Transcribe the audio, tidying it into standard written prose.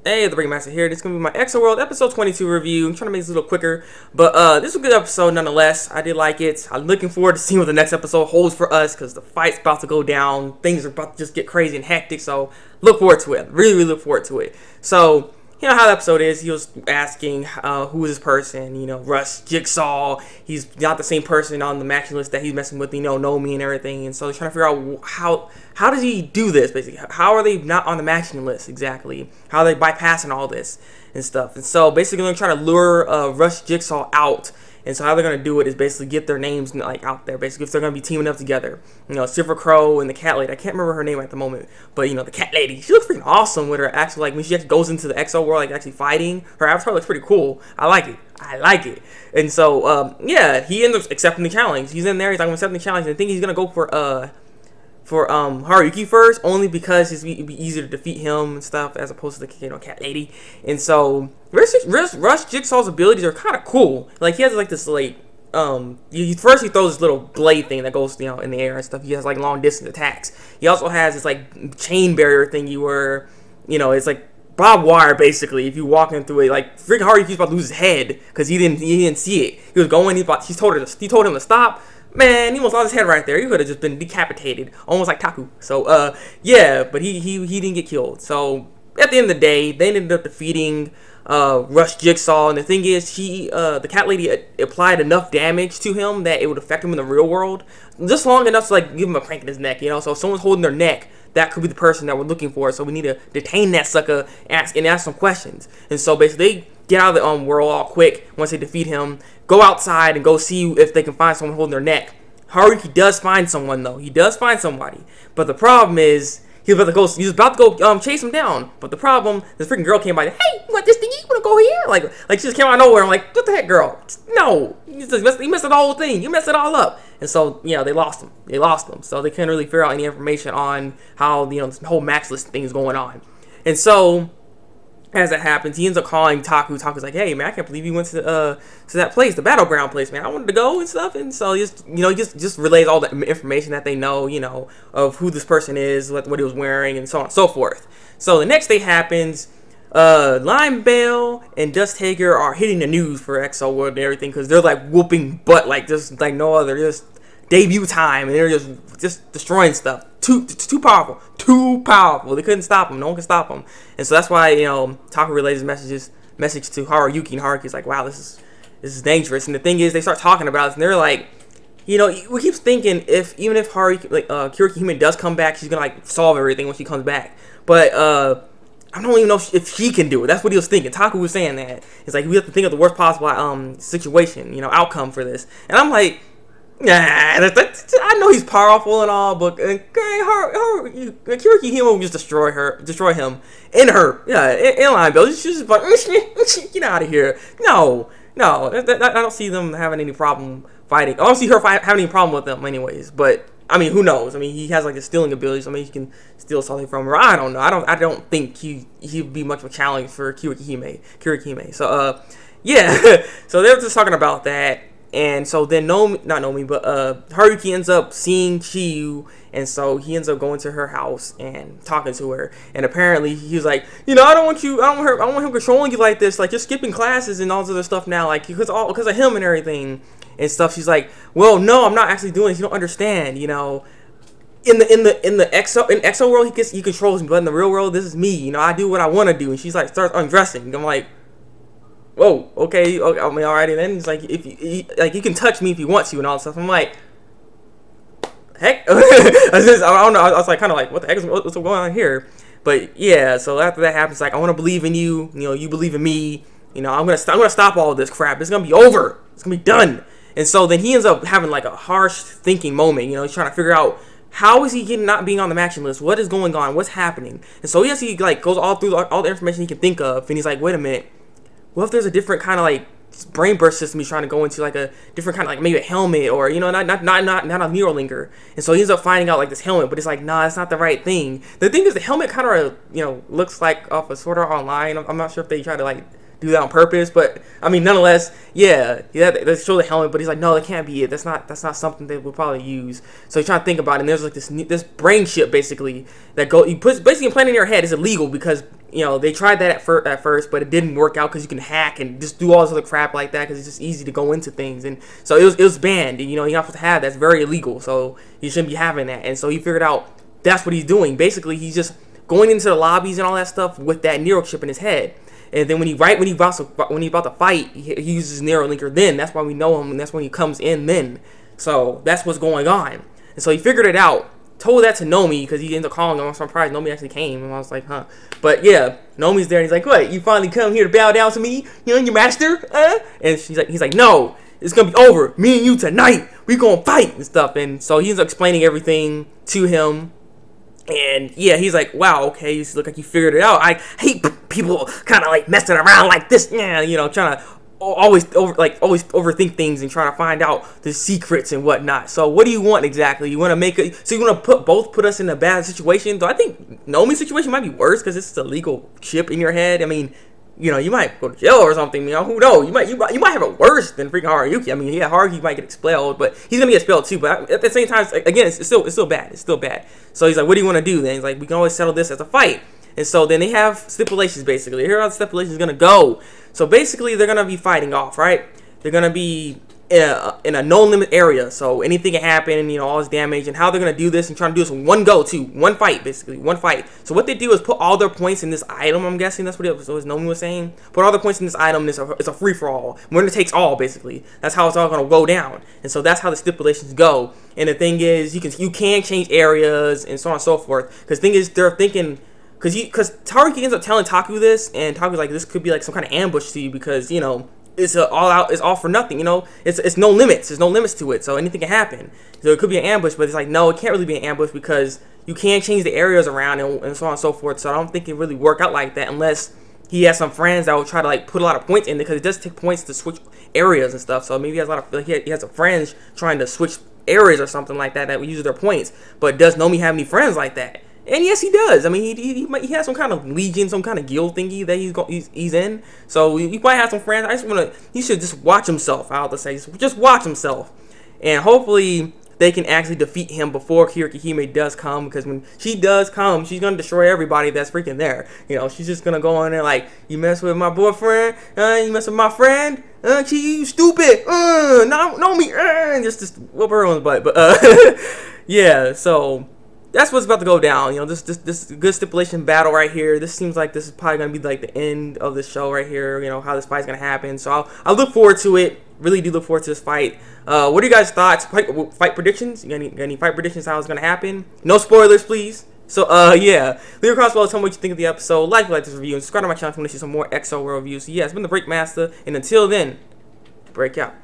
Hey, Thabreakmasta here. This is going to be my Accel World episode 22 review. I'm trying to make this a little quicker, but this was a good episode nonetheless. I did like it. I'm looking forward to seeing what the next episode holds for us because the fight's about to go down. Things are about to just get crazy and hectic, so look forward to it. Really look forward to it. So, you know how the episode is. He was asking who is this person, you know, Rush, Jigsaw. He's not the same person on the matching list that he's messing with, you know, Nomi and everything. And so he's trying to figure out how does he do this, basically. How are they not on the matching list, exactly? How are they bypassing all this and stuff? And so basically they're trying to lure Rush, Jigsaw out. And so how they're going to do it is basically get their names like out there, basically, if they're going to be teaming up together. You know, Silver Crow and the cat lady. I can't remember her name at the moment, but, you know, the cat lady. She looks freaking awesome with her actual, like, when she actually goes into the Accel world, like, actually fighting. Her avatar looks pretty cool. I like it. I like it. And so, yeah, he ends up accepting the challenge. He's in there. He's like, I'm accepting the challenge. And I think he's going to go for Haruyuki first, only because it'd be easier to defeat him and stuff as opposed to the, you know, cat lady. And so Rush Jigsaw's abilities are kind of cool. Like, he has like this like first he throws this little blade thing that goes, you know, in the air and stuff. He has like long distance attacks. He also has this like chain barrier thingy where, you know, it's like barbed wire basically. If you walking through it, like freaking Haruyuki's about to lose his head because he didn't see it. He was going. He told him to stop. Man, he almost lost his head right there. He could have just been decapitated, almost like Taku. So, yeah, but he didn't get killed. So, at the end of the day, they ended up defeating Rush Jigsaw. And the thing is, the cat lady applied enough damage to him that it would affect him in the real world, just long enough to like give him a crank in his neck. You know, so if someone's holding their neck, that could be the person that we're looking for. So we need to detain that sucker and ask some questions. And so basically, they get out of the world all quick once they defeat him. Go outside and go see if they can find someone holding their neck. Haruki does find someone though. He does find somebody. But the problem is he was about to go chase him down. But the problem, this freaking girl came by. Hey, you want this thing? You want to go here? Like she just came out of nowhere. I'm like, what the heck, girl? No, you messed the whole thing. You messed it all up. And so, yeah, they lost him. They lost him. So they couldn't really figure out any information on how, you know, this whole match list thing is going on. And so, as that happens, he ends up calling Taku. Taku's like, hey, man, I can't believe you went to that place, the battleground place, man. I wanted to go and stuff. And so, he just relays all the information that they know, you know, of who this person is, what he was wearing, and so on and so forth. So, the next day happens. Lime Bell and Dust Hager are hitting the news for Accel World and everything because they're like whooping butt like just like no other. Just debut time and they're just destroying stuff. Too powerful. Too powerful. They couldn't stop them. No one can stop them. And so that's why, you know, Taku relays his message to Haruyuki, and Haruki's like, wow, this is dangerous. And the thing is, they start talking about it and they're like, you know, we keep thinking even if Haruki, like Kirihime does come back, she's gonna like solve everything when she comes back. But I don't even know if she can do it. That's what he was thinking. Taku was saying that. It's like, we have to think of the worst possible situation, you know, outcome for this. And I'm like, nah, I know he's powerful and all, but Kirihime will just destroy him in her, in Lime Bell. She's just like, get out of here. No, I don't see them having any problem fighting. I don't see her having any problem with them anyways, but I mean, who knows? I mean, he has like a stealing ability, so maybe he can steal something from her. I don't know. I don't think he'd be much of a challenge for Kirihime. So yeah. So they're just talking about that, and so then Haruki ends up seeing Chiyu, and so he ends up going to her house and talking to her. And apparently he was like, you know, I don't want him controlling you like this. Like, you're skipping classes and all this other stuff now, like because of him and everything. And stuff. She's like, well, no, I'm not actually doing this. You don't understand, you know. In Accel world, he controls me, but in the real world, this is me. You know, I do what I want to do. And she's like, starts undressing. I'm like, whoa, okay, I mean, alrighty then. He's like, if you can touch me if you want to, and all that stuff. I'm like, heck, I don't know. I was like, kind of like, what the heck what's going on here? But yeah, so after that happens, like, I want to believe in you. You know, you believe in me. You know, I'm gonna stop all of this crap. It's gonna be over. It's gonna be done. And so then he ends up having like a harsh thinking moment. You know, he's trying to figure out how is he not being on the matching list? What is going on? What's happening? And so he like goes all through all the information he can think of, and he's like, wait a minute, what if there's a different kind of like brain burst system he's trying to go into, like a different kind of like maybe a helmet or, you know, not a Neurolinker. And so he ends up finding out like this helmet, but it's like, nah, it's not the right thing. The thing is, the helmet kind of, you know, looks like off of Sword Art Online. I'm not sure if they try to like do that on purpose, but I mean, nonetheless, yeah, they show the helmet, but he's like, no, that can't be it. That's not something they would probably use. So he's trying to think about it, and there's like this brain chip basically that he puts basically implanted in your head. Is illegal because you know, they tried that at first, but it didn't work out because you can hack and just do all this other crap like that because it's just easy to go into things. And so it was banned. And, you know, you're not supposed to have that. It's very illegal. So you shouldn't be having that. And so he figured out that's what he's doing. Basically, he's just going into the lobbies and all that stuff with that Nero chip in his head. And then when he's about to fight, he uses Nero Linker. Then that's why we know him, and that's when he comes in. Then, so that's what's going on. And so he figured it out. Told that to Nomi because he ended up calling him. I'm surprised Nomi actually came, and I was like, huh. But yeah, Nomi's there, and he's like, what? You finally come here to bow down to me? You know, your master? And he's like, no, it's gonna be over. Me and you tonight. We gonna fight and stuff. And so he's explaining everything to him. And yeah, he's like, wow, okay, you look like you figured it out. I hate people kind of like messing around like this, yeah, you know, trying to always overthink things and trying to find out the secrets and whatnot. So what do you want exactly? You want to make it so you want to put us in a bad situation? Though I think Nomi's situation might be worse because it's a legal chip in your head. I mean, you know, you might go to jail or something. You know, who knows? You might have it worse than freaking Haruyuki. I mean, yeah, Haruyuki might get expelled, but he's gonna get expelled too. But at the same time, again, it's still bad. It's still bad. So he's like, what do you want to do? Then he's like, we can always settle this as a fight. And so then they have stipulations basically. Here are how the stipulations gonna go. So basically, they're gonna be fighting off, right? They're gonna be in a no limit area, so anything can happen, you know, all this damage. And how they're gonna do this and trying to do this in one go too, one fight basically, one fight. So what they do is put all their points in this item. I'm guessing that's what Nomi was saying. Put all their points in this item. It's a free for all. Winner takes all basically. That's how it's all gonna go down. And so that's how the stipulations go. And the thing is, you can change areas and so on and so forth. Because the thing is, they're thinking. Because Haruki ends up telling Taku this, and Taku's like, this could be like some kind of ambush to you because, you know, it's all for nothing, you know. It's no limits. There's no limits to it, so anything can happen. So it could be an ambush, but it's like, no, it can't really be an ambush because you can't change the areas around and so on and so forth. So I don't think it really work out like that unless he has some friends that will try to like put a lot of points in there because it does take points to switch areas and stuff. So maybe he has a lot of he has some friends trying to switch areas or something like that use their points. But does Nomi have any friends like that? And yes, he does. I mean, he has some kind of legion, some kind of guild thingy that he's in. So he might have some friends. He should just watch himself. I have to say, just watch himself, and hopefully they can actually defeat him before Kirikihime does come. Because when she does come, she's gonna destroy everybody that's freaking there. You know, she's just gonna go in there like, you mess with my boyfriend, you mess with my friend, you stupid, know me, just whoop her on the butt. But yeah, so. That's what's about to go down. You know, this good stipulation battle right here. This seems like this is probably gonna be like the end of the show right here. You know, how this fight's gonna happen. So I'll look forward to it. Really do look forward to this fight. What are you guys' thoughts? Fight predictions? You got any fight predictions? How it's gonna happen? No spoilers, please. So yeah, leave a comment below. Tell me what you think of the episode. Like this review and subscribe to my channel if you want to see some more Accel World reviews. So yeah, it's been the Thabreakmasta, and until then, break out.